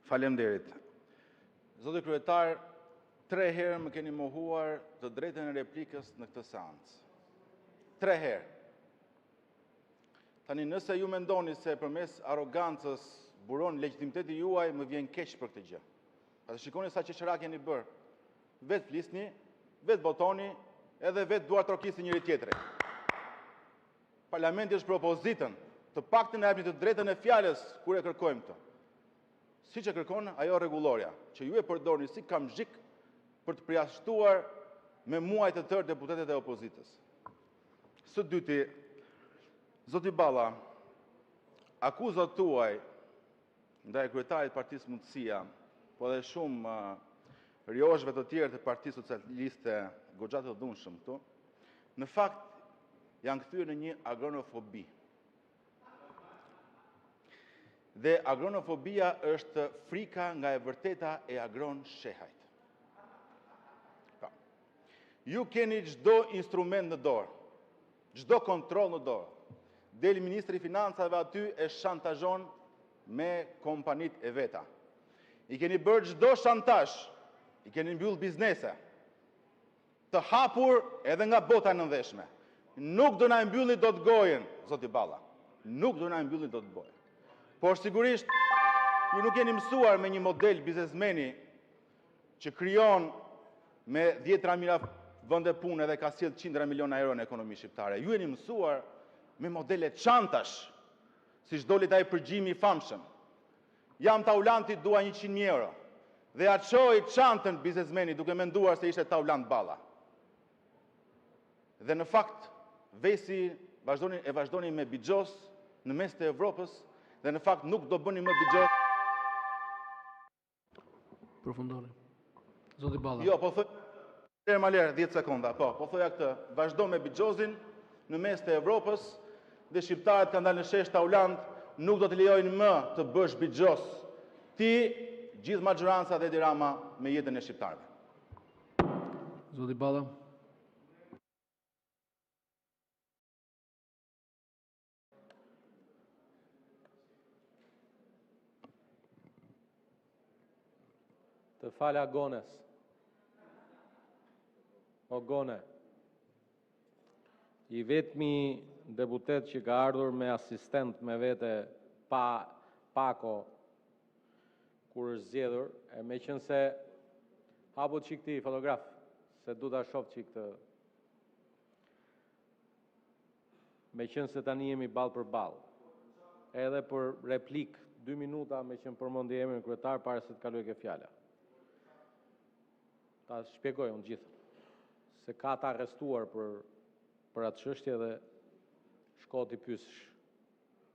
Faleminderit. Zoti kryetar, 3 herë më keni mohuar të drejtën e replikës në këtë seancë. 3 herë. Tani nëse ju mendoni se përmes arrogancës buron legitimiteti juaj, më vjen keq për këtë gjë. Atë shikoni sa qeçera keni bërë. Vetë flisni, vetë votoni, edhe vetë duar trokisni njëri tjetrin. Parlamenti është për opozitën, të paktën e japni të drejtën e fjalës kur e kërkojmë këtë. Siç e kërkon ajo rregulloria, që ju e përdorni si kamzhik për të përjashtuar me muaj të tërë deputetët e opozitës. Së dyti, zoti Balla, akuzat tuaj ndaj kryetarit Partisë Mundësia, po edhe shumë rjoshëve të tjerë të Partisë Socialiste goxha të dhunshëm këtu, në fakt janë kthyer në një agronofobi. Dhe agronofobia është frika nga e vërteta e agron shehajt. Ju keni çdo instrument në dorë, çdo kontroll në dorë. Del Ministri i Financave aty e shantazhon me kompanit e veta. I keni bërë çdo shantazh, i keni mbyll biznese, të hapur edhe nga bota e nënveshme. Nuk do na mbyllni dot gojen, zoti Balla. Nuk do na mbyllni dot gojen. Por sigurisht, ju nuk jeni mësuar me një model biznesmeni që krijon me 10 mijëra vende pune dhe ka sjell 100 miliona euro në ekonomi shqiptare. Ju jeni mësuar me modele çantash, siç doli ai përgjimi i famshëm. Jam taulanti, dua 100.000 euro. Dhe ja çoi çantën biznesmeni duke menduar se ishte taulant Balla. Dhe në fakt, vesi vazhdoni me bixhos në mes të Evropës, dhe në fakt nuk do bëni më bixhos. Përfundoni. Zoti Balla. Jo, po thoj Maler, 10 sekonda, po thoja këtë, vazhdo me bixhozin në mes të Evropës, dhe shqiptarët kanë dalë në shesh taulant, nuk do të lejojnë më të bësh bixhos. Ti, gjithë maxhoranca dhe Edi Rama me jetën e shqiptarëve. Zoti Balla. Të fala Gones. O Gone, i vetmi deputet që ka ardhur me asistent me vete pako kur është zgjedhur, e me qenë se hapo çik ti fotograf, se du ta shoh çik të. Me qenë se tani jemi ball për ball. Edhe për replik 2 minuta me qenë përmendi emrin kryetar para se të kaloj ke fjala. Ta shpjegoj unë gjithë. Se ka të arrestuar për atë çështje dhe shko t'i pyesësh.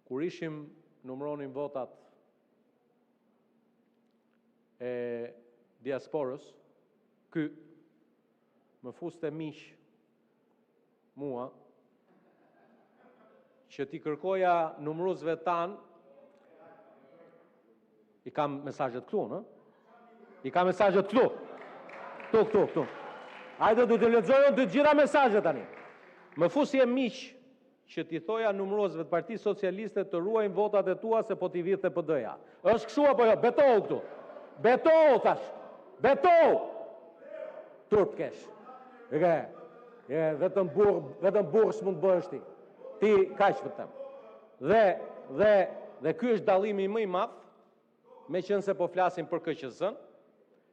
Kur ishim numëronin votat e diasporës, ky më fuste miq mua që t'i kërkoja numëruesve tan. I kam mesazhet këtu, në? I kam mesazhet këtu. Këtu. Hajde du të lexojnë të gjitha mesazhet tani. Më fusi e miq që t'i thoja numëruesve të Partisë Socialiste të ruajnë votat e tua se po t'i vidhte PD-ja. Është kështu apo jo? Betohu këtu. Betohu thash. Betohu. Turp kesh. Vetëm burr s'mund bëhesh ti. Ti kaq vetëm. Dhe ky është dallimi më i madh, me qenë se po flasim për KQZ-n,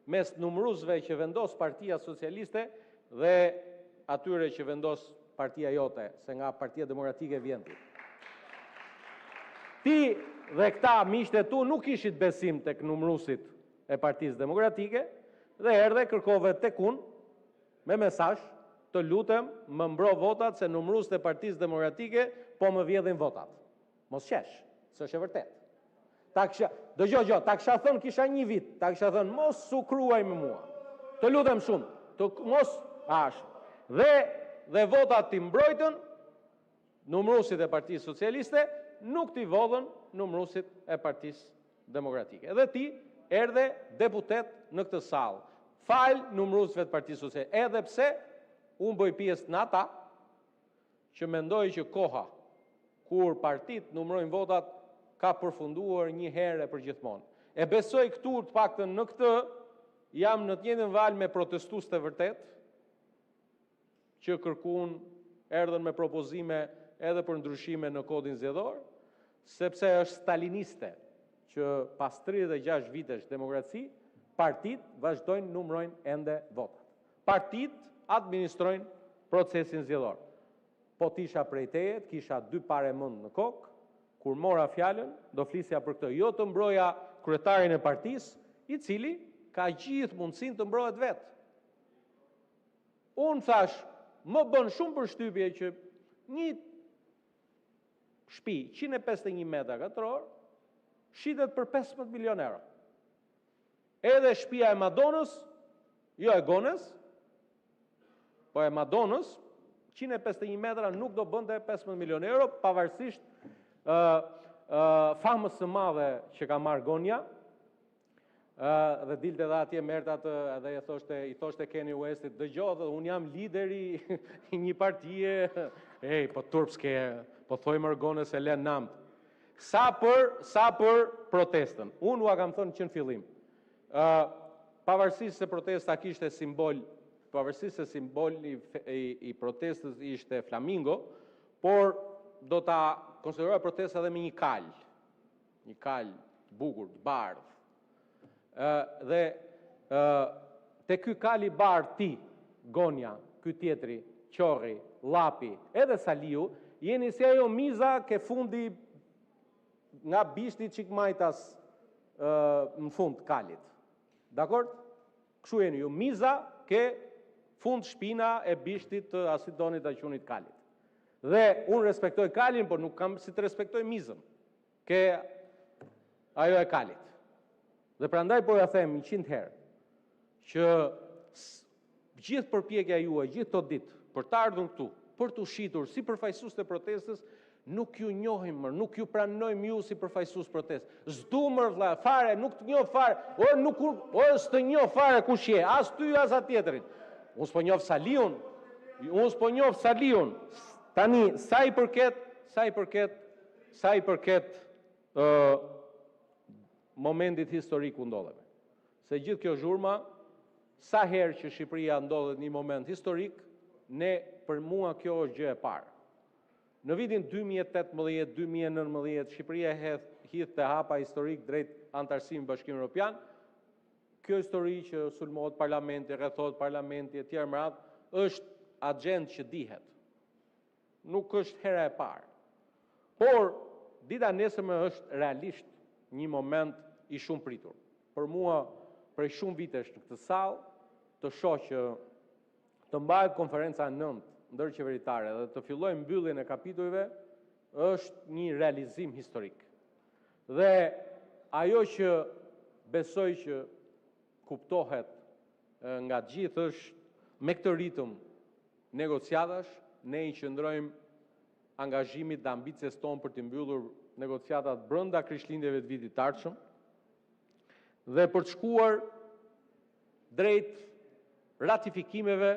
mes numëruesve që vendos Partia Socialiste dhe atyre që vendos partia jote, se nga Partia Demokratike vjen ti. Ti dhe këta miqtë e tu nuk ishit besim tek numëruesit e Partisë Demokratike dhe erdhe kërkove tek unë me mesazh, të lutem më mbro votat se numëruesit e Partisë Demokratike po më vjedhin votat. Mos qesh, s'është e vërtetë. Dëgjoj, ta kisha thënë kisha 1 vit, ta kisha thënë mos u kruaj me mua. Të lutem shumë, mos ash. Dhe votat ti mbrojtën numëruesit e Partisë Socialiste, nuk ti vodhën numëruesit e Partisë Demokratike. Dhe ti erdhe deputet në këtë sallë. Fal numëruesve të Partisë Socialiste, edhe pse unë bëj pjesë në ata që mendoj që koha kur partitë numërojnë votat ka përfunduar një herë për gjithmonë. E besoj këtu të paktën në këtë jam në të njëjtën valë me protestues të vërtet që kërkuan erdhën me propozime edhe për ndryshime në kodin zgjedhor, sepse është staliniste që pas 36 vitesh demokraci, partit vazhdojnë numrojnë ende votat. Partit administrojnë procesin zgjedhor. Po t'isha prej teje, kisha 2 pare mend në kokë, kur mora fjalën, do flisja për këtë. Jo të mbroja kryetarin e partisë, i cili ka gjithë mundësinë të mbrohet vetë. Unë thash, më bën shumë përshtypje që një shtëpi 151 metra katror shitet për 15 milion euro. Edhe shtëpia e Madonës, jo e Gonës, po e Madonës, 151 metra nuk do bënte 15 milion euro, pavarësisht famës së madhe që ka marrë Gonja, dhe dilte dhe atje merrte atë edhe i thoshte Kanye Westit, dëgjoj, unë jam lideri i një partie, po turpske, po thoj Gonës e len namt. Sa për protestën. Unë ua kam thënë që në fillim. Pavarësisht se protesta kishte simbol, pavarësisht se simboli i protestës ishte flamingo, por do ta konsideroj protesta edhe me një kal bukur, të bardhë. Dhe te ky kal i bardhë ti, Gonja, ky tjetri, Qorri, Llapi, edhe Saliu, jeni si ajo miza ke fundi nga bishti çik majtas në fund kalit. Dakor? Kështu jeni ju, miza ke fund shpina e bishtit të asidonit të qunit kalit. Dhe unë respektoj kalin, por nuk kam si të respektoj mizën, ke ajo e kalit. Dhe prandaj po ja them 100 herë, që gjithë përpjekja juaj, gjithë të ditë, për të ardhur këtu, për të shitur si përfaqësues të protestës, nuk ju njohim më, nuk ju pranojmë ju si përfaqësues protestë. S'dumër vlla, fare, nuk të njoh fare, s'të njoh fare kush je, as ty as atjetrin. Unë s'po njoh Saliun. Tani, sa i përket momentit historik ku ndodhemi. Se gjithë kjo zhurma, sa herë që Shqipëria ndodhet një moment historik, për mua kjo është gjë e parë. Në vitin 2018-2019, Shqipëria hidhte hapa historik drejt antarësimit në Bashkimin Evropian. Kjo histori që sulmohet parlamenti, rrethohet parlamenti etj. Me radhë, është agjend që dihet. Nuk është hera e parë. Por dita nesërme është realisht një moment i shumë pritur. Për mua, prej shumë vitesh në këtë sallë, të shoh që të mbahet konferenca 9 ndërqeveritare dhe të fillojë mbylljen e kapitujve, është një realizim historik. Dhe ajo që besoj që kuptohet nga gjithë është me këtë ritëm negociatash, ne i qëndrojmë angazhimit dhe ambicjes tonë për të mbyllur negociatat brenda Krishtlindjeve të vitit të ardhshëm dhe për të shkuar drejt ratifikimeve,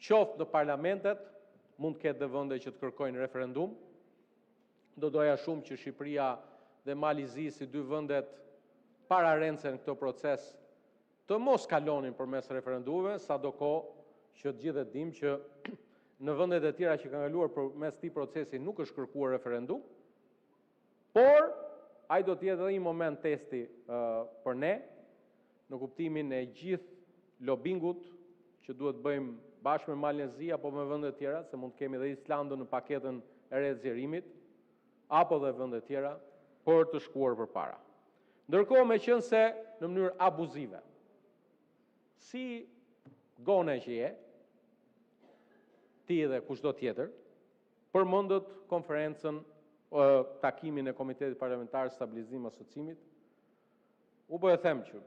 qoftë në parlamentet, mund të ketë dhe vende që të kërkojnë referendum. Do doja shumë që Shqipëria dhe Malizi, si 2 vendet pararencen në këto proces, të mos kalonin përmes referendumeve, sadokohë që të gjithë e dim që në vendet e tjera që kanë kaluar përmes këtij procesi nuk është kërkuar referendum, por ai do të jetë edhe një moment testi për ne, në kuptimin e gjithë lobingut që duhet bëjmë bashkë me Malezi apo me vende të tjera, se mund të kemi edhe Islandën në paketën e re të zgjerimit, apo dhe vende të tjera, për të shkuar përpara. Ndërkohë, meqense në mënyrë abuzive, si gone që je, ti dhe kushdo tjetër, përmendët konferencën, takimin e Komitetit Parlamentar Stabilizim Asociimit. U po e them që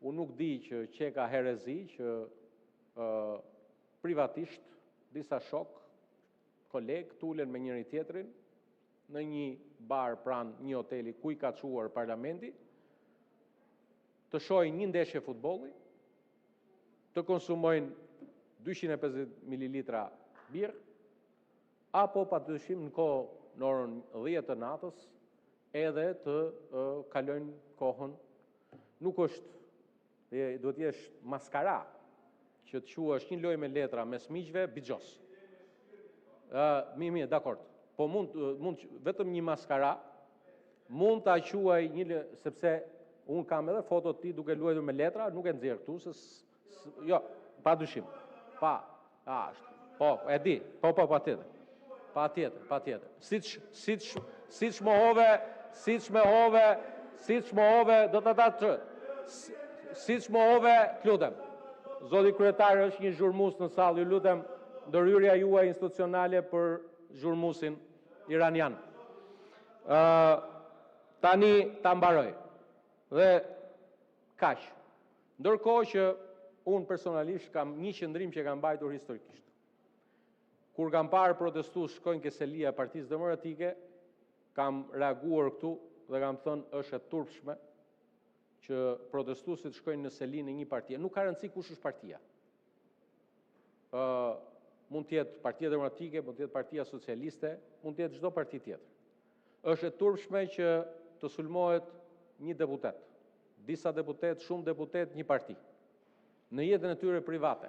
unë nuk di që ka herezi që privatisht disa shok, kolegë, tulen me njëri tjetrin në një bar pranë një hoteli ku i ka çuar parlamenti, të shohin një ndeshje futbolli, të konsumojnë 250 ml birë, apo padyshim në orën 10 të natës, edhe të kalojnë kohën. Nuk është, duhet jesh maskara, që të quash një lojë me letra mes miqve, bigjos. Mirë, dakord. Po mund vetëm një maskara, mund ta quaj sepse unë kam edhe fotot ti duke luajtur me letra, nuk e nxjerr këtu, jo, padyshim. Po, e di. Po, patjetër. Patjetër. Siç mohove, do të ta siç mohove, lutem. Zoti kryetar është një zhurmus në sallë, ju lutem, ndërhyrja juaj institucionale për zhurmusin iranian. Tani ta mbaroj. Dhe kaq. Ndërkohë që unë personalisht kam një qëndrim që kam mbajtur historikisht. Kur kam parë protestues shkojnë ke selia e Partisë Demokratike, kam reaguar këtu dhe kam thënë është e turpshme që protestuesit shkojnë në selinë e një partie. Nuk ka rëndësi kush është partia. Mund të jetë Partia Demokratike, mund të jetë Partia Socialiste, mund të jetë çdo parti tjetër. Është e turpshme që të sulmohet një deputet, disa deputet, shumë deputet, një parti, në jetën e tyre private.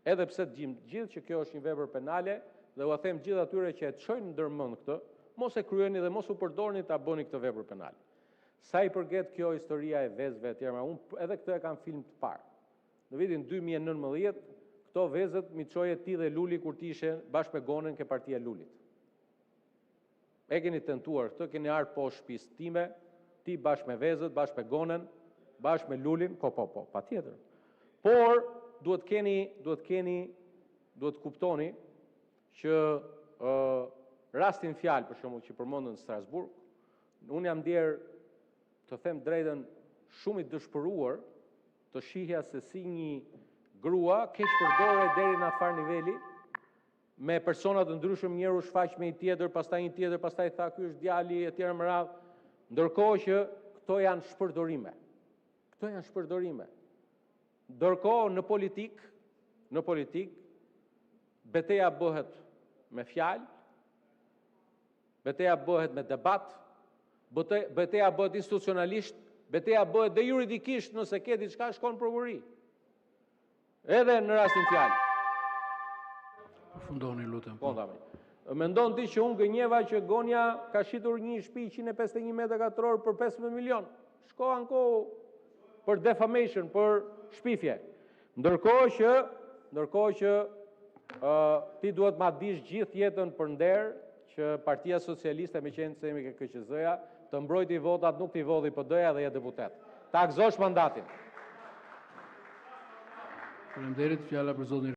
Edhe pse gjithë që kjo është një vepër penale, dhe u them gjithë atyre që e çojnë ndërmend këtë, mos e kryeni dhe mos u përdorni ta bëni këtë vepër penale. Sa i përket kjo historia e vezëve etj, unë edhe këtë e kam film të parë. Në vitin 2019, këto vezët mi çoje ti dhe Luli kur ti ishe bashkë me Gonën ke partia Lulit. E keni tentuar këtë, keni ardhur poshtë shtëpisë time, ti bashkë me vezët, bashkë me Gonën, bashkë me Lulin, po, patjetër. Por duhet kuptoni që rastin fjalë për shembull që përmendën në Strasburg, unë jam ndjer, të them drejtën, shumë i dëshpëruar të shihja se si një grua keq përdore deri në afar niveli me persona të ndryshëm, njëru shfaq me një tjetër, pastaj një tjetër, pastaj tha ky është djali etj me radhë, ndërkohë që këto janë shpërdorime. Ndërkohë në politik betejë bëhet me fjalë, betejë bëhet me debat, betejë bëhet institucionalisht, betejë bëhet dhe juridikisht nëse ke diçka shkon në prokurori. Edhe në rastin fjalë. Përfundoni, lutem. Po, dami. Mendon ti që unë gënjeva që Gonja ka shitur një shtëpi 151 metra katror për 15 milion. Shkova në kohë për defamation, për shpifje. Ndërkohë që ti duhet ma dish gjithë jetën për nder që Partia Socialiste, me qenë se jemi ke KQZ-ja, të mbrojti votat, nuk t'i vodhi PD-ja dhe je deputet. Ta gëzosh mandatin. Faleminderit, fjala për zotin